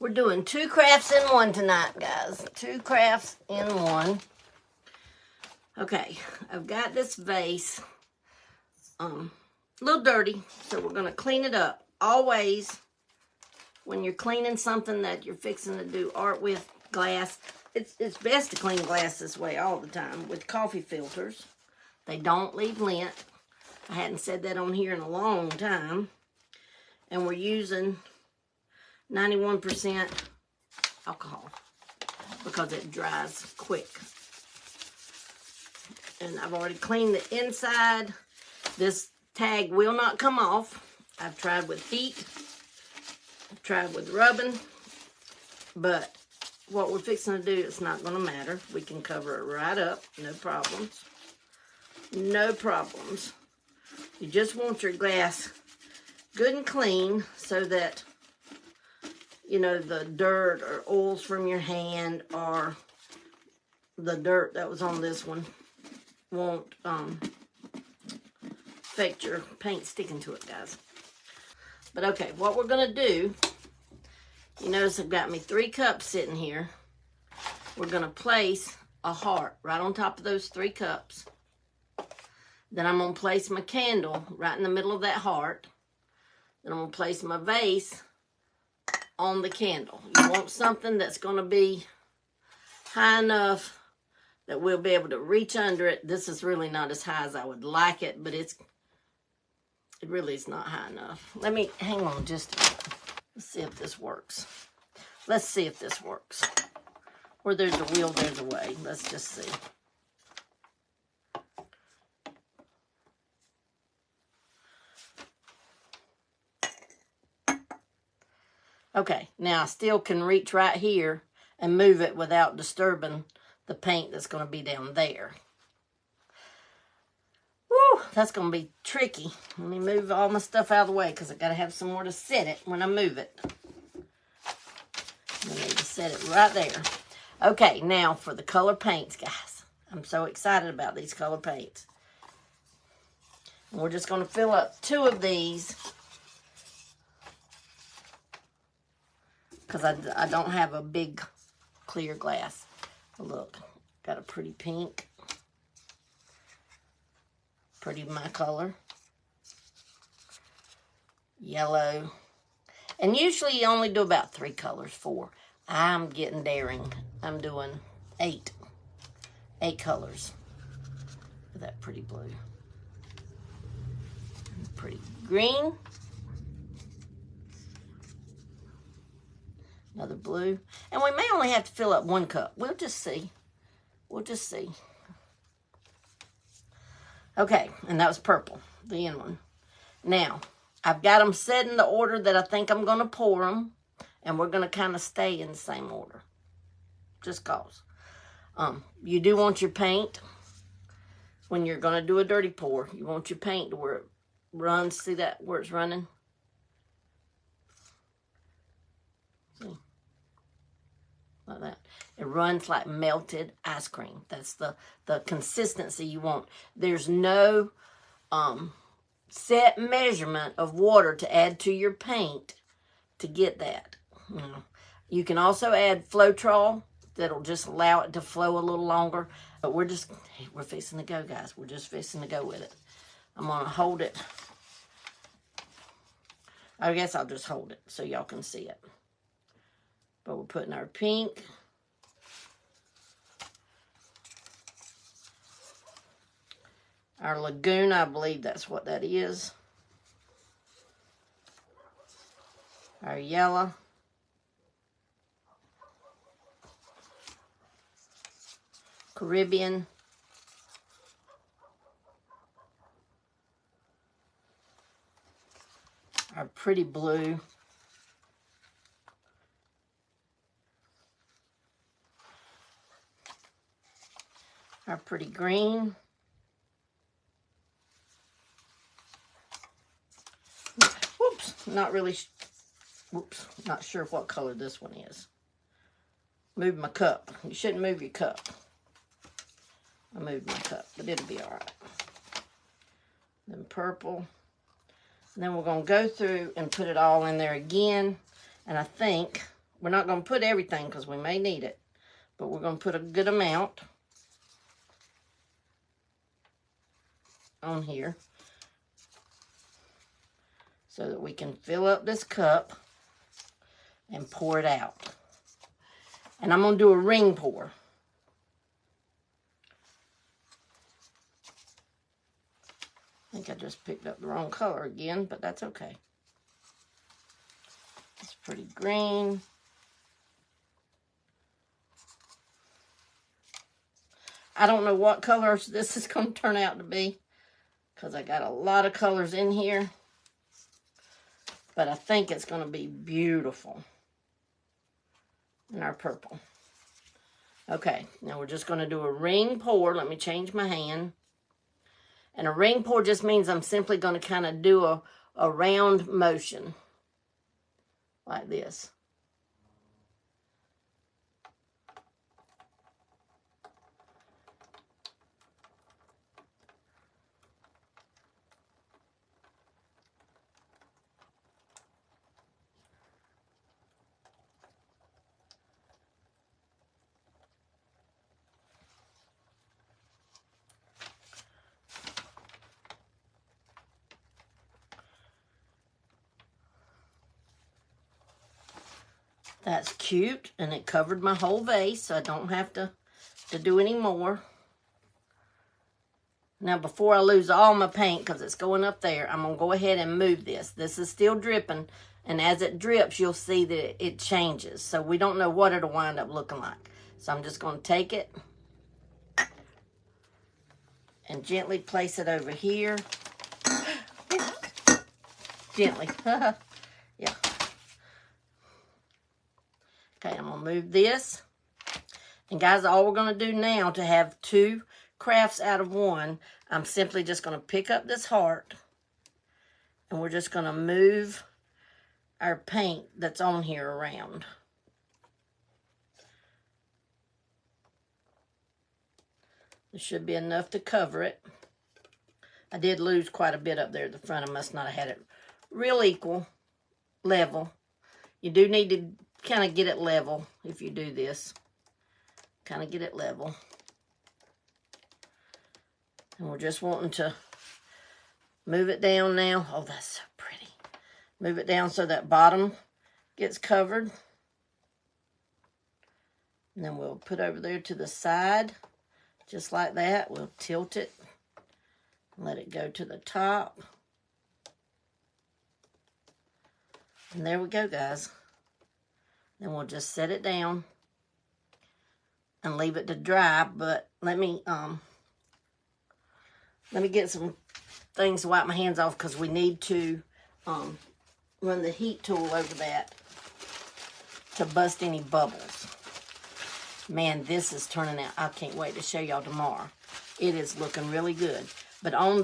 We're doing 2 crafts in one tonight, guys. 2 crafts in one. Okay, I've got this vase a little dirty, so we're going to clean it up. Always, when you're cleaning something that you're fixing to do art with, glass, it's best to clean glass this way all the time with coffee filters. They don't leave lint. I hadn't said that on here in a long time. And we're using 91% alcohol because it dries quick. And I've already cleaned the inside. This tag will not come off. I've tried with heat. I've tried with rubbing. But what we're fixing to do, it's not going to matter. We can cover it right up. No problems. No problems. You just want your glass good and clean so that, you know, the dirt or oils from your hand or the dirt that was on this one won't affect your paint sticking to it, guys. But okay, what we're going to do, you notice I've got me 3 cups sitting here. We're going to place a heart right on top of those 3 cups. Then I'm going to place my candle right in the middle of that heart. Then I'm going to place my vase on the candle. You want something that's going to be high enough that we'll be able to reach under it. This is really not as high as I would like it, but it really is not high enough. Let me, hang on just a minute. Let's see if this works. Let's see if this works. Where there's a wheel, there's a way. Let's just see. Okay, now I still can reach right here and move it without disturbing the paint that's going to be down there. Woo, that's going to be tricky. Let me move all my stuff out of the way because I got to have somewhere to set it when I move it. I need to set it right there. Okay, now for the color paints, guys. I'm so excited about these color paints. And we're just going to fill up 2 of these because I don't have a big clear glass. Look, got a pretty pink. Pretty my color. Yellow. And usually you only do about 3 colors, 4. I'm getting daring. I'm doing 8. 8 colors. With that pretty blue. Pretty green. Another blue. And we may only have to fill up 1 cup. We'll just see. We'll just see. Okay, and that was purple, the end one. Now, I've got them set in the order that I think I'm going to pour them. And we're going to kind of stay in the same order. Just cause. You do want your paint, when you're going to do a dirty pour, you want your paint to where it runs. See that, where it's running? See? Like that. It runs like melted ice cream. That's the consistency you want. There's no set measurement of water to add to your paint to get that. You can also add Floetrol. That'll just allow it to flow a little longer. But we're fixing to go, guys. We're just fixing to go with it. I'm going to hold it. I guess I'll just hold it so y'all can see it. But we're putting our pink. Our lagoon, I believe that's what that is. Our yellow. Caribbean. Our pretty blue. Our pretty green. Whoops, not sure what color this one is. Move my cup. You shouldn't move your cup. I moved my cup, but it'll be all right. Then purple. And then we're going to go through and put it all in there again. And I think we're not going to put everything because we may need it. But we're going to put a good amount on here so that we can fill up this cup and pour it out. And I'm going to do a ring pour. I think I just picked up the wrong color again, but that's okay. It's pretty green. I don't know what colors this is going to turn out to be because I got a lot of colors in here. But I think it's going to be beautiful in our purple. Okay, now we're just going to do a ring pour. Let me change my hand. And a ring pour just means I'm simply going to kind of do a round motion like this. That's cute, and it covered my whole vase, so I don't have to do any more. Now, before I lose all my paint, because it's going up there, I'm going to go ahead and move this. This is still dripping, and as it drips, you'll see that it changes. So we don't know what it'll wind up looking like. So I'm just going to take it and gently place it over here. Gently. Yeah. Okay, I'm going to move this. And guys, all we're going to do now to have 2 crafts out of 1, I'm simply just going to pick up this heart. And we're just going to move our paint that's on here around. There should be enough to cover it. I did lose quite a bit up there at the front. I must not have had it real equal, level. You do need to kind of get it level if you do this. Kind of get it level. And we're just wanting to move it down now. Oh, that's so pretty. Move it down so that bottom gets covered. And then we'll put over there to the side. Just like that. We'll tilt it. Let it go to the top. And there we go, guys. Then we'll just set it down and leave it to dry. But let me get some things to wipe my hands off because we need to run the heat tool over that to bust any bubbles. Man, this is turning out. I can't wait to show y'all tomorrow. It is looking really good. But on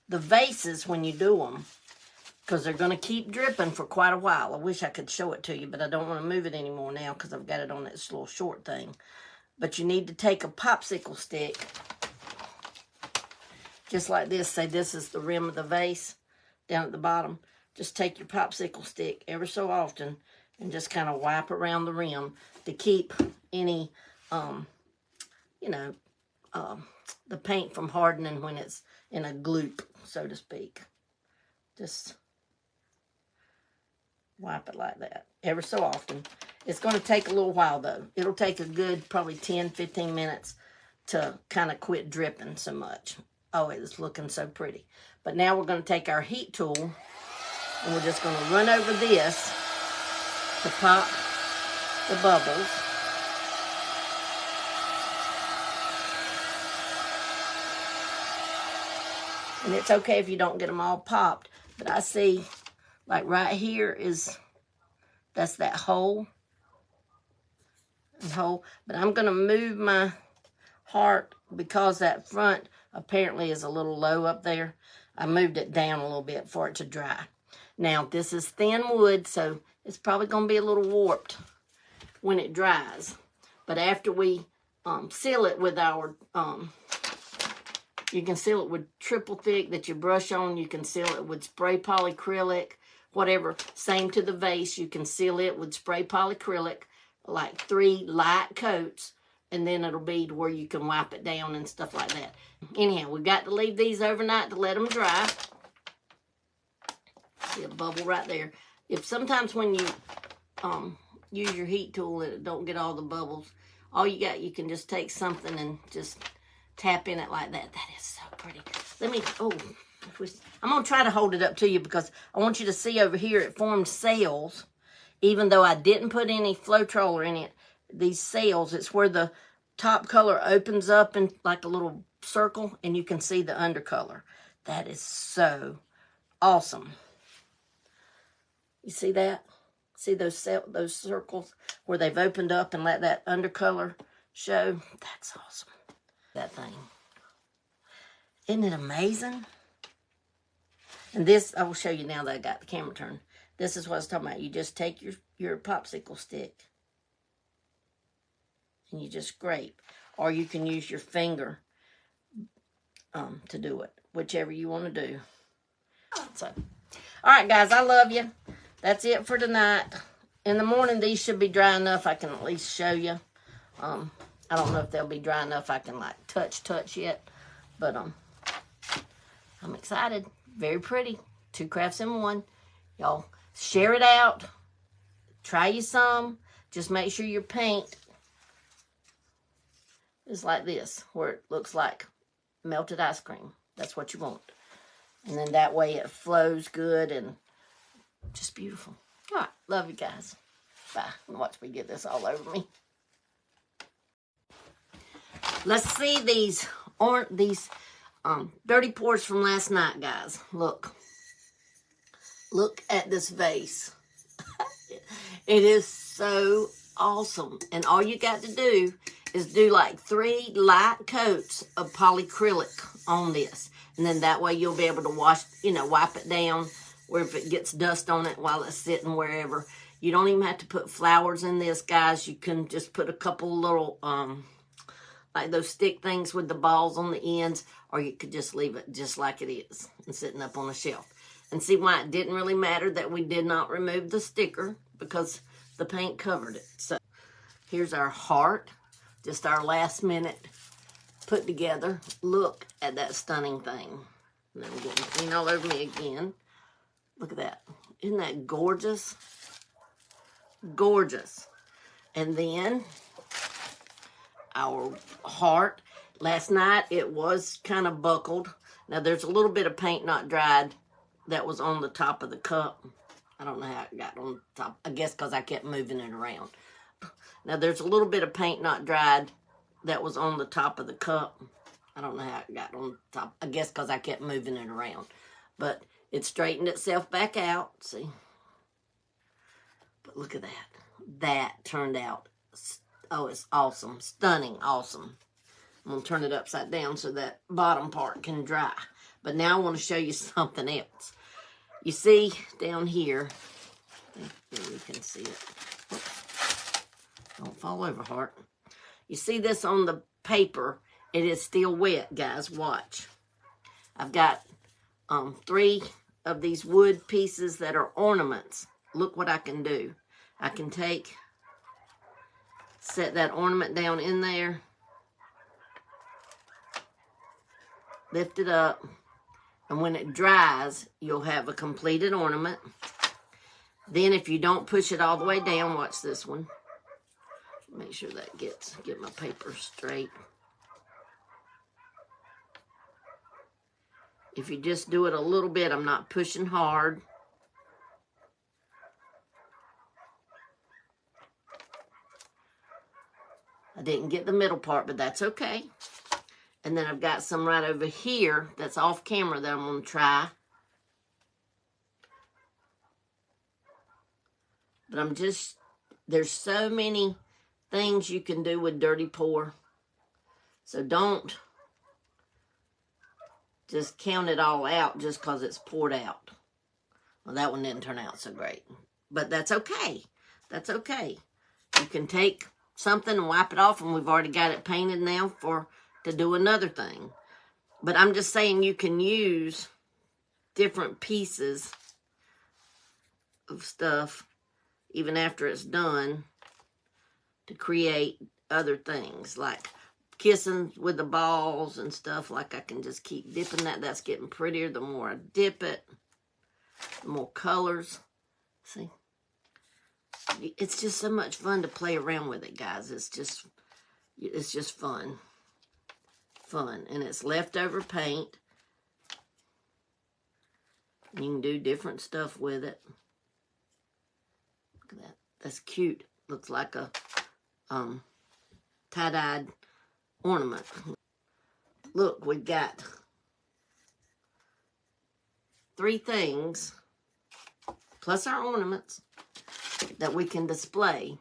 the vases, when you do them, because they're going to keep dripping for quite a while. I wish I could show it to you, but I don't want to move it anymore now because I've got it on this little short thing. But you need to take a popsicle stick, just like this. Say this is the rim of the vase down at the bottom. Just take your popsicle stick ever so often and just kind of wipe around the rim to keep any, the paint from hardening when it's in a gloop, so to speak. Just wipe it like that ever so often. It's going to take a little while, though. It'll take a good probably 10-15 minutes to kind of quit dripping so much. Oh, it's looking so pretty. But now we're going to take our heat tool and we're just going to run over this to pop the bubbles. And it's okay if you don't get them all popped. But I see, like right here that's that hole. But I'm going to move my heart because that front apparently is a little low up there. I moved it down a little bit for it to dry. Now, this is thin wood, so it's probably going to be a little warped when it dries. But after we seal it with our... you can seal it with triple thick that you brush on. You can seal it with spray polyacrylic, whatever. Same to the vase. You can seal it with spray polyacrylic, like 3 light coats, and then it'll be to where you can wipe it down and stuff like that. Anyhow, we got to leave these overnight to let them dry. See a bubble right there. If sometimes when you use your heat tool and it don't get all the bubbles, all you got, you can just take something and just tap in it like that. That is so pretty. Let me, I'm going to try to hold it up to you because I want you to see over here it formed cells. Even though I didn't put any Floetroller in it, these cells, it's where the top color opens up in like a little circle and you can see the undercolor. That is so awesome. You see that? See those circles where they've opened up and let that undercolor show? That's awesome. That thing. Isn't it amazing? And this, I will show you now that I got the camera turned. This is what I was talking about. You just take your popsicle stick and you just scrape. Or you can use your finger to do it. Whichever you want to do. So, all right, guys, I love you. That's it for tonight. In the morning, these should be dry enough I can at least show you. I don't know if they'll be dry enough I can, like, touch yet. But I'm excited. Very pretty. 2 crafts in one. Y'all share it out. Try you some. Just make sure your paint is like this, where it looks like melted ice cream. That's what you want. And then that way it flows good and just beautiful. All right. Love you guys. Bye. Watch me get this all over me. Let's see these dirty pours from last night, guys. Look. Look at this vase. It is so awesome. And all you got to do is do like 3 light coats of polyacrylic on this. And then that way you'll be able to wash, wipe it down where if it gets dust on it while it's sitting wherever. You don't even have to put flowers in this, guys. You can just put a couple little, like those stick things with the balls on the ends, or you could just leave it just like it is and sitting up on the shelf. And see why it didn't really matter that we did not remove the sticker, because the paint covered it. So here's our heart, just our last minute put together. Look at that stunning thing. And I'm getting clean all over me again. Look at that. Isn't that gorgeous? Gorgeous. And then our heart. Last night it was kind of buckled. Now there's a little bit of paint not dried that was on the top of the cup. I don't know how it got on the top. I guess because I kept moving it around. Now there's a little bit of paint not dried that was on the top of the cup. I don't know how it got on the top. I guess because I kept moving it around. But it straightened itself back out. See? But look at that. That turned out. Oh, it's awesome. Stunning. Awesome. I'm going to turn it upside down so that bottom part can dry. But now I want to show you something else. You see down here. There you can see it. Don't fall over, heart. You see this on the paper. It is still wet, guys. Watch. I've got 3 of these wood pieces that are ornaments. Look what I can do. I can set that ornament down in there. Lift it up. And when it dries, you'll have a completed ornament. Then if you don't push it all the way down, watch this one. Make sure that get my paper straight. If you just do it a little bit, I'm not pushing hard. I didn't get the middle part, but that's okay. And then I've got some right over here that's off camera that I'm going to try. But there's so many things you can do with dirty pour. So don't just count it all out just because it's poured out. Well, that one didn't turn out so great. But that's okay. That's okay. You can take something and wipe it off, and we've already got it painted now to do another thing. But I'm just saying you can use different pieces of stuff, even after it's done, to create other things, like kissing with the balls and stuff. Like I can just keep dipping that. That's getting prettier the more I dip it, the more colors. See? It's just so much fun to play around with it, guys. It's just fun. Fun. And it's leftover paint. You can do different stuff with it. Look at that. That's cute. Looks like a tie-dyed ornament. Look, we got 3 things, plus our ornaments, that we can display